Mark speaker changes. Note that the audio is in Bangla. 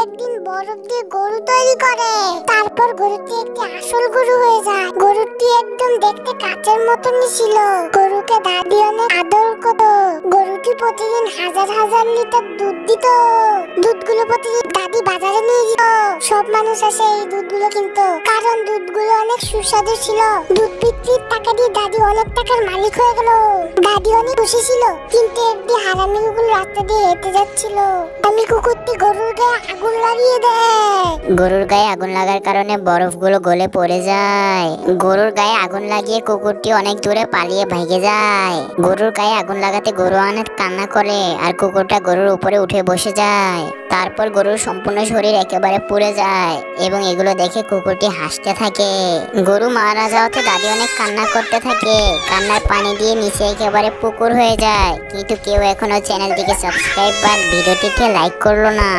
Speaker 1: একদিন বরফ দিয়ে গরু তৈরি করে। তারপর গরুটি একটি আসল গরু হয়ে যায়। গরুটি একদম দেখতে কাচের মতনই ছিল। গরুকে দাদি অনেক আদর করত। গরুটি প্রতিদিন হাজার হাজার লিটার দুধ দিত। দুধগুলো প্রতিদিন দাদি বাজারে নিয়ে যেত। সব মানুষ আসে এই দুধগুলো কিনতো, কারণ দুধগুলো অনেক সুস্বাদু ছিল। দুধ বিক্রির টাকা দিয়ে দাদি অনেক টাকার মালিক হয়ে গেল। দাদি অনেক খুশি ছিল, কিন্তু একদিন হারামি কুকুর রাস্তা দিয়ে হেঁটে যাচ্ছিল। আমি কুকুরটি গরুর গায়ে আগুন লাগিয়ে দেয়।
Speaker 2: গরুর গায়ে আগুন লাগার কারণে বরফগুলো গলে পড়ে যায়। গরুর গায়ে আগুন লাগিয়ে কুকুরটি অনেক দূরে পালিয়ে ভেগে যায়। গরুর গায়ে আগুন লাগাতে গরু অনেক কান্না করে, আর কুকুরটা গরুর উপরে উঠে বসে যায়। তারপর গরুর সম্পূর্ণ শরীর একেবারে পুড়ে যায়, এবং এগুলো দেখে কুকুরটি হাসতে থাকে। গরু মারা যাওয়াতে দাদি অনেক কান্না করতে থাকে। কান্নার পানি দিয়ে নিচে একেবারে পুকুর হয়ে যায়। কিন্তু কেউ এখনো চ্যানেলটিকে সাবস্ক্রাইব বা ভিডিওটিকে লাইক করলো না।